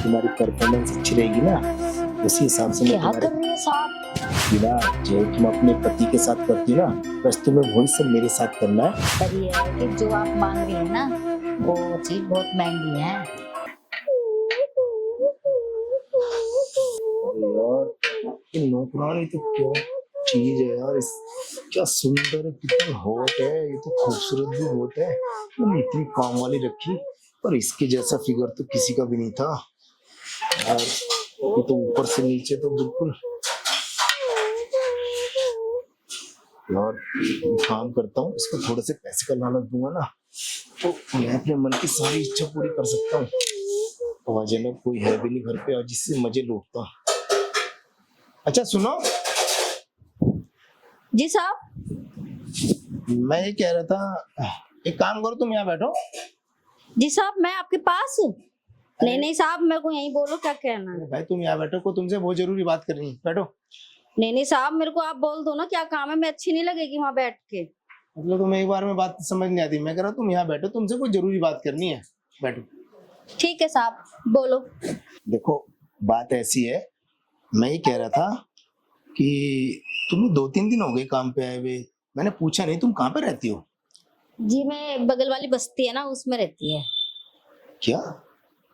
तुम्हारी परफॉर्मेंस अच्छी रहेगी ना, उसी हिसाब से मैं क्या तुम्हारे कर रही है साहब? बिना जो तुम अपने पति के साथ करती हो ना, बस तुम्हें वही सब मेरे साथ करना है। पर ये है कि जो आप मांग रही है ना, वो चीज बहुत महंगी है। अरे यार, ये नौकरानी तो क्या चीज है यार, इस क्या सुंदर है, कितनी हॉट है, ये तो खूबसूरत भी बहुत है। मैंने इतनी काम वाली रखी, पर इसके जैसा फिगर तो किसी का भी नहीं था यार। ये तो ऊपर से नीचे तो बिल्कुल यार। एक काम करता हूँ, इसको थोड़े से पैसे का लालच दूंगा ना, तो मैं अपने मन की सारी इच्छा पूरी कर सकता हूँ। तो अचानक कोई है भी नहीं घर पे, और जिससे मजे लूटता। अच्छा सुनो, जी साहब। मैं ये कह रहा था, एक काम करो, तुम यहाँ बैठो। जी साहब, मैं आपके पास। नहीं नहीं साहब, मेरे को यही बोलो क्या कहना है। अरे भाई तुम यहाँ बैठो, को तुमसे बहुत जरूरी बात करनी है, बैठो। नहीं नहीं साहब, मेरे को आप बोल दो ना क्या काम है, मैं अच्छी नहीं लगेगी वहां बैठ के। मतलब तुम्हें एक बार में बात समझ नहीं आती, मैं कह रहा हूँ तुम यहाँ बैठो, तुमसे कोई जरूरी बात करनी है, बैठो। ठीक है साहब, बोलो। देखो बात ऐसी है, मैं ये कह रहा था कि तुम्हें 2-3 दिन हो गए काम पे आए हुए, मैंने पूछा नहीं तुम कहाँ पे रहती हो। जी मैं बगल वाली बस्ती है ना, उसमें रहती है। क्या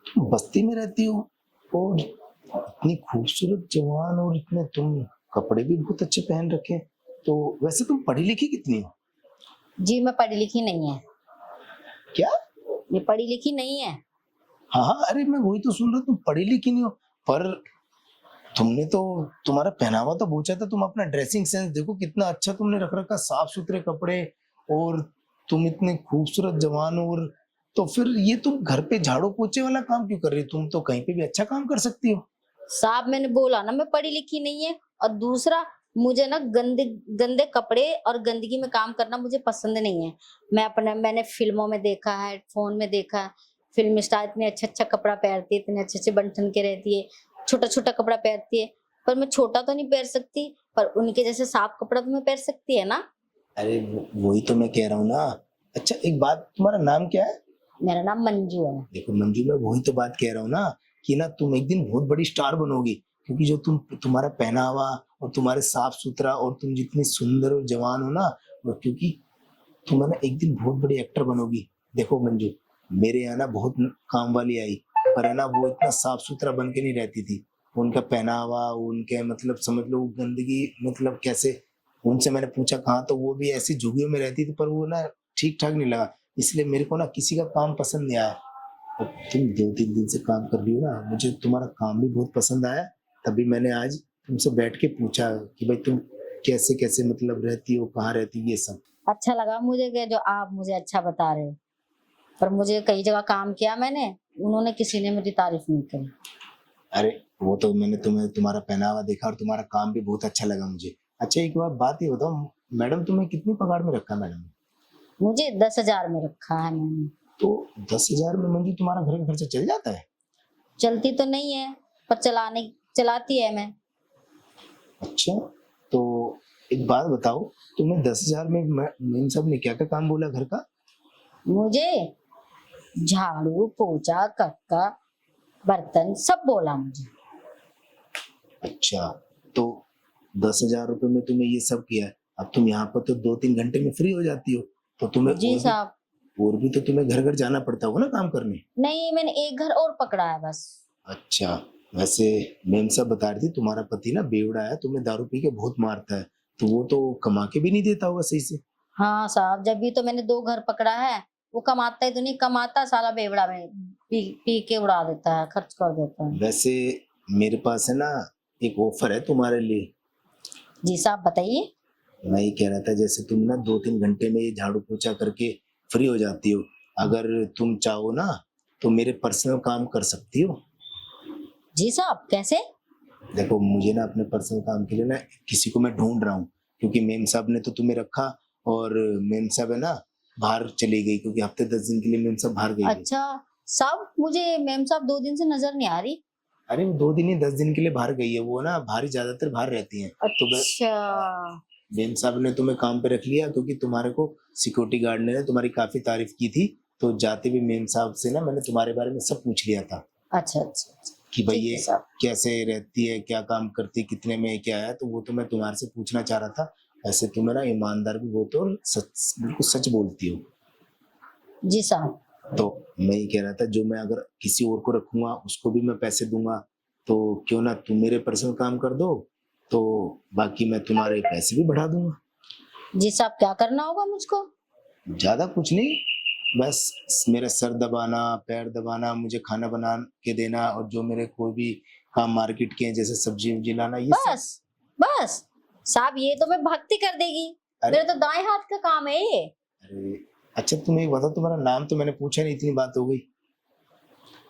तुम बस्ती में रहती हो, और इतनी खूबसूरत जवान, और इतने तुम कपड़े भी बहुत अच्छे पहन रखे, तो वैसे तुम पढ़ी लिखी कितनी हो। जी मैं पढ़ी लिखी नहीं है। क्या? ये पढ़ी लिखी नहीं है। हाँ हाँ, अरे मैं वही तो सुन रहा, तुम पढ़ी लिखी नहीं हो, पर तुमने तो, तुम्हारा पहनावा तो पूछा था, तुम अपना ड्रेसिंग सेंस देखो कितना अच्छा तुमने रख रखा, साफ सुथरे कपड़े, और तुम इतने खूबसूरत जवान हो। और तो फिर ये तुम घर पे झाड़ू पोछे वाला काम क्यों कर रही हो, तुम तो कहीं पे भी अच्छा काम कर सकती हो। साहब मैंने बोला ना मैं पढ़ी लिखी नहीं है, और दूसरा मुझे ना गंदे गंदे कपड़े और गंदगी में काम करना मुझे पसंद नहीं है। मैंने फिल्मों में देखा है, फोन में देखा है, फिल्म स्टार इतने अच्छा कपड़ा पहनती है, इतने अच्छे अच्छे बन ठन के रहती है, छोटा छोटा कपड़ा पहनती है। पर मैं छोटा तो नहीं पहन सकती, पर उनके जैसे साफ कपड़ा तो मैं पहन सकती है ना। अरे वही तो मैं कह रहा हूँ ना। अच्छा एक बात, तुम्हारा नाम क्या है। मेरा नाम मंजू है। देखो मंजू, मैं वही तो बात कह रहा हूँ ना, कि ना तुम एक दिन बहुत बड़ी स्टार बनोगी, क्योंकि जो तुम्हारा पहनावा, और तुम्हारे साफ सुथरा, और तुम जितनी सुंदर और जवान हो ना, वो क्योंकि तुम है ना एक दिन बहुत बड़ी एक्टर बनोगी। देखो मंजू, मेरे यहाँ ना बहुत काम वाली आई, पर है ना वो इतना साफ सुथरा बन के नहीं रहती थी। उनका पहनावा, उनके मतलब समझ लो गंदगी, मतलब कैसे, उनसे मैंने पूछा कहाँ, तो वो भी ऐसी झुग्गियों में रहती थी, पर वो ना ठीक ठाक नहीं लगा, इसलिए मेरे को ना किसी का काम पसंद नहीं आया। और तुम 2-3 दिन से काम कर रही हो ना, मुझे तुम्हारा काम भी बहुत पसंद आया, तभी मैंने आज तुमसे बैठ के पूछा कि भाई तुम कैसे कैसे मतलब रहती हो, कहाँ रहती हो, ये सब। अच्छा लगा मुझे कि जो आप मुझे अच्छा बता रहे हो, पर मुझे कई जगह काम किया मैंने, उन्होंने किसी ने मेरी तारीफ नहीं करी। अरे वो तो मैंने तुम्हारा पहनावा देखा, और तुम्हारा काम भी बहुत अच्छा लगा मुझे। अच्छा एक बात ये बताओ, मैडम तुम्हें कितनी पगार में रखा मैडम। मुझे 10,000 में रखा है मैंने। तो 10,000 में मंजू तुम्हारा घर का खर्चा चल जाता है। चलती तो नहीं है, पर चलाती है मैं। अच्छा, तो एक बात बताओ, तुम्हें 10,000 में मेम साहब ने क्या क्या काम बोला घर का। मुझे झाड़ू पोछा कक्का बर्तन सब बोला मुझे। अच्छा, तो 10,000 रुपए में तुम्हें ये सब किया है, अब तुम यहाँ पर तो 2-3 घंटे में फ्री हो जाती हो, तो तुम्हें जी साहब। और भी तो तुम्हें घर घर जाना पड़ता होगा ना काम करने। नहीं, मैंने एक घर और पकड़ा है बस। अच्छा, वैसे मेम साहब बता रही थी तुम्हारा पति ना बेवड़ा है, तुम्हें दारू पी के बहुत मारता है, तो वो तो कमा के भी नहीं देता होगा सही से। हाँ साहब, जब भी तो मैंने 2 घर पकड़ा है, वो कमाता ही तो नहीं, कमाता साला बेवड़ा में पी के उड़ा देता है, खर्च कर देता है। वैसे मेरे पास है ना एक ऑफर है तुम्हारे लिए। जी साहब बताइए। मैं ये कह रहा था, जैसे तुम ना 2-3 घंटे में ये झाड़ू पोछा करके फ्री हो जाती हो, अगर तुम चाहो ना तो मेरे पर्सनल काम कर सकती हो। जी साहब कैसे? देखो मुझे ना अपने पर्सनल काम के लिए ना किसी को मैं ढूंढ रहा हूँ, क्योंकि मेम साहब ने तो तुम्हें रखा, और मेम साहब है ना बाहर चली गई, क्योंकि हफ्ते 10 दिन के लिए मेम साहब बाहर गई है। अच्छा साहब, मुझे मैम साहब 2 दिन से नजर नहीं आ रही। अरे वो 2 दिन ही 10 दिन के लिए बाहर गई है, वो ना बाहर ही ज्यादातर बाहर रहती हैं। तो अच्छा। मेम साहब ने तुम्हें काम पे रख लिया, क्योंकि तुम्हारे को सिक्योरिटी गार्ड ने तुम्हारी काफी तारीफ की थी, तो जाते भी मेम साहब से ना मैंने तुम्हारे बारे में सब पूछ लिया था अच्छा अच्छा अच्छा, कि भाई ठीक ये है साहब। कैसे रहती है, क्या काम करती है, कितने में क्या है, तो वो तो मैं तुम्हारे से पूछना चाह रहा था। ऐसे तुम है ना ईमानदार भी बहुत हो और सच बिल्कुल सच बोलती हो। जी साहब। तो मैं ये कह रहा था जो मैं अगर किसी और को रखूंगा उसको भी मैं पैसे दूंगा, तो क्यों ना तुम मेरे पर्सनल काम कर दो, तो बाकी मैं तुम्हारे पैसे भी बढ़ा दूंगा। जी साहब, क्या करना होगा मुझको? ज्यादा कुछ नहीं, बस मेरा सर दबाना, पैर दबाना, मुझे खाना बना के देना, और जो मेरे कोई भी काम मार्केट के हैं जैसे सब्जी वब्जी लाना, ये सब। बस बस साहब, ये तो मैं भक्ति कर देगी। अरे मेरे तो दाएं हाथ का काम है ये। अरे अच्छा तुम एक बताओ, तुम्हारा नाम तो मैंने पूछा नहीं, इतनी बात हो गई।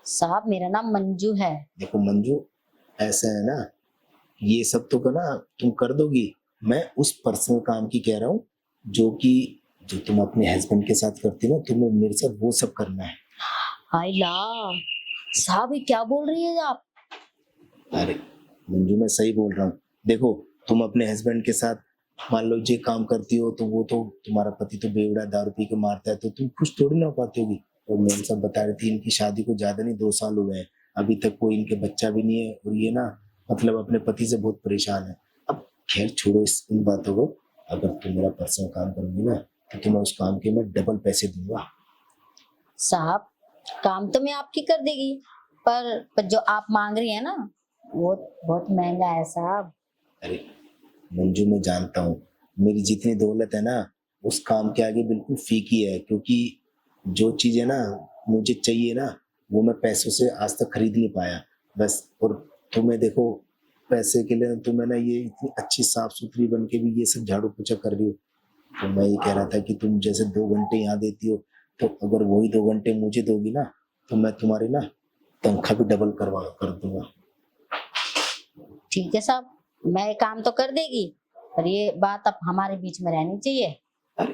साहब मेरा नाम मंजू है। देखो मंजू, ऐसा है ना, ये सब तो करना तुम कर दोगी, मैं उस पर्सनल काम की कह रहा हूँ जो कि जो तुम अपने हस्बैंड के साथ करती हो ना, तुम्हें मेरे साथ वो सब करना है। हाय ला, साहब ये क्या बोल रही है आप? अरे मंजू मैं सही बोल रहा हूँ। देखो तुम अपने हस्बैंड के साथ मान लो ये काम करती हो, तो वो तो तुम्हारा पति तो बेवड़ा दारू पी के मारता है, तो तुम खुश थोड़ी ना हो पाती होगी। और मैम सब बता रही थी इनकी शादी को ज्यादा नहीं 2 साल हुए हैं, अभी तक कोई इनके बच्चा भी नहीं है, और ये ना मतलब अपने पति से बहुत परेशान है। अब खैर छोड़ो इन बातों को, अगर तुम मेरा पर्सनल काम करोगी ना तो तुम्हें उस काम के मैं डबल पैसे दूंगा। साहब काम तो मैं आपकी कर देगी, पर जो आप मांग रही है ना वो बहुत महंगा है साहब। अरे मंजू मैं जानता हूँ, मेरी जितनी दौलत है ना उस काम के आगे बिल्कुल फीकी है, क्योंकि जो चीज है ना मुझे चाहिए ना वो मैं पैसों से आज तक खरीद नहीं पाया बस। और तुम्हें देखो पैसे के लिए तुम्हें ना ये इतनी अच्छी साफ सुथरी बन के भी ये सब झाड़ू पोछा कर रही हो। तो मैं ये कह रहा था कि तुम जैसे 2 घंटे यहाँ देती हो, तो अगर वही 2 घंटे मुझे दोगी ना तो मैं तुम्हारी ना तनख्वाह भी डबल करवा कर दूंगा। ठीक है साहब, मैं ये काम तो कर देगी, पर ये बात अब हमारे बीच में रहनी चाहिए। अरे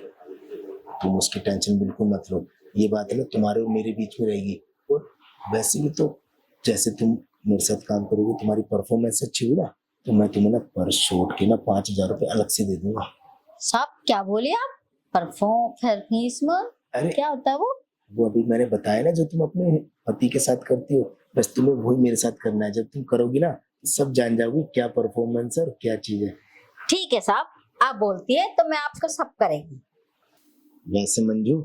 तुम उसकी टेंशन बिल्कुल मत लो, ये बात है ना तुम्हारे और मेरे बीच में रहेगी। और वैसे भी तो जैसे तुम मेरे साथ काम करोगे, तुम्हारी परफॉर्मेंस अच्छी हुई ना, तो मैं तुम्हें ना पर शूट के ना 5,000 रुपये अलग से दे दूंगा। साहब क्या बोले आप? परफॉर्मेंस में अरे क्या होता है वो अभी मैंने बताया ना जो तुम अपने पति के साथ करती हो, बस तुम्हें वही मेरे साथ करना है। जब तुम करोगी ना सब जान जाओगी क्या परफॉर्मेंस है और क्या चीज है। ठीक है साहब, आप बोलती है तो मैं आपका सब करेगी। वैसे मंजू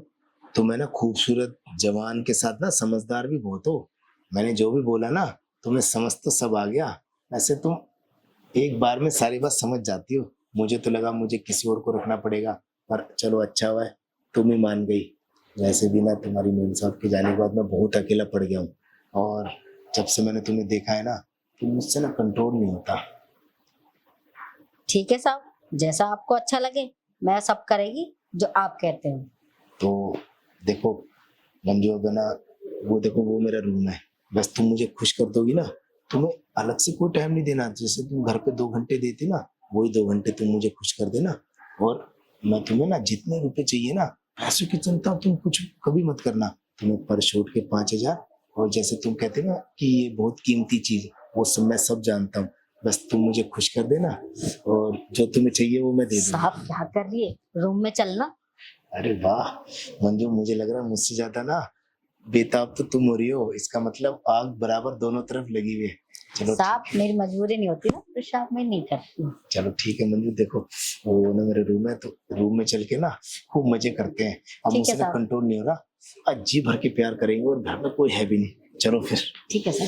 तुम है ना खूबसूरत जवान के साथ ना समझदार भी बहुत हो। मैंने जो भी बोला ना तुम्हें समझ तो सब आ गया। वैसे तुम एक बार में सारी बात समझ जाती हो, मुझे तो लगा मुझे किसी और को रखना पड़ेगा, पर चलो अच्छा हुआ है तुम ही मान गई। वैसे भी ना तुम्हारी मेम साहब के जाने के बाद मैं बहुत अकेला पड़ गया हूँ, और जब से मैंने तुम्हें देखा है ना तो मुझसे ना कंट्रोल नहीं होता। ठीक है साहब, जैसा आपको अच्छा लगे, मैं सब करेगी जो आप कहते हो। तो देखो मंजू अगर ना वो देखो वो मेरा रूम है, बस तुम मुझे खुश कर दोगी ना, तुम्हें अलग से कोई टाइम नहीं देना, जैसे तुम घर पे 2 घंटे देती ना वही 2 घंटे तुम मुझे खुश कर देना। और मैं तुम्हें ना जितने रुपए चाहिए ना, पैसों की चिंता तुम कुछ कभी मत करना, तुम्हें पर शूट के 5,000, और जैसे तुम कहते ना कि ये बहुत कीमती चीज, वो सब मैं सब जानता हूँ, बस तुम मुझे खुश कर देना और जो तुम्हें चाहिए वो मैं दे दूंगा। साहब क्या कर रही है, रूम में चलना। अरे वाह मंजू, मुझे लग रहा है मुझसे ज्यादा ना बेताब तो तुम हो रही हो, इसका मतलब आग बराबर दोनों तरफ लगी हुई है। चलो साहब मेरी मजबूरी नहीं होती ना, तो साहब मैं नहीं करती हूँ। चलो ठीक है मंजू, देखो वो ना मेरे रूम है, तो रूम में चल के ना खूब मजे करते हैं। अब ठीक है मुझसे ना साहब। कंट्रोल नहीं हो रहा, आज जी भर के प्यार करेंगे और घर में कोई है भी नहीं। चलो फिर। ठीक है सर।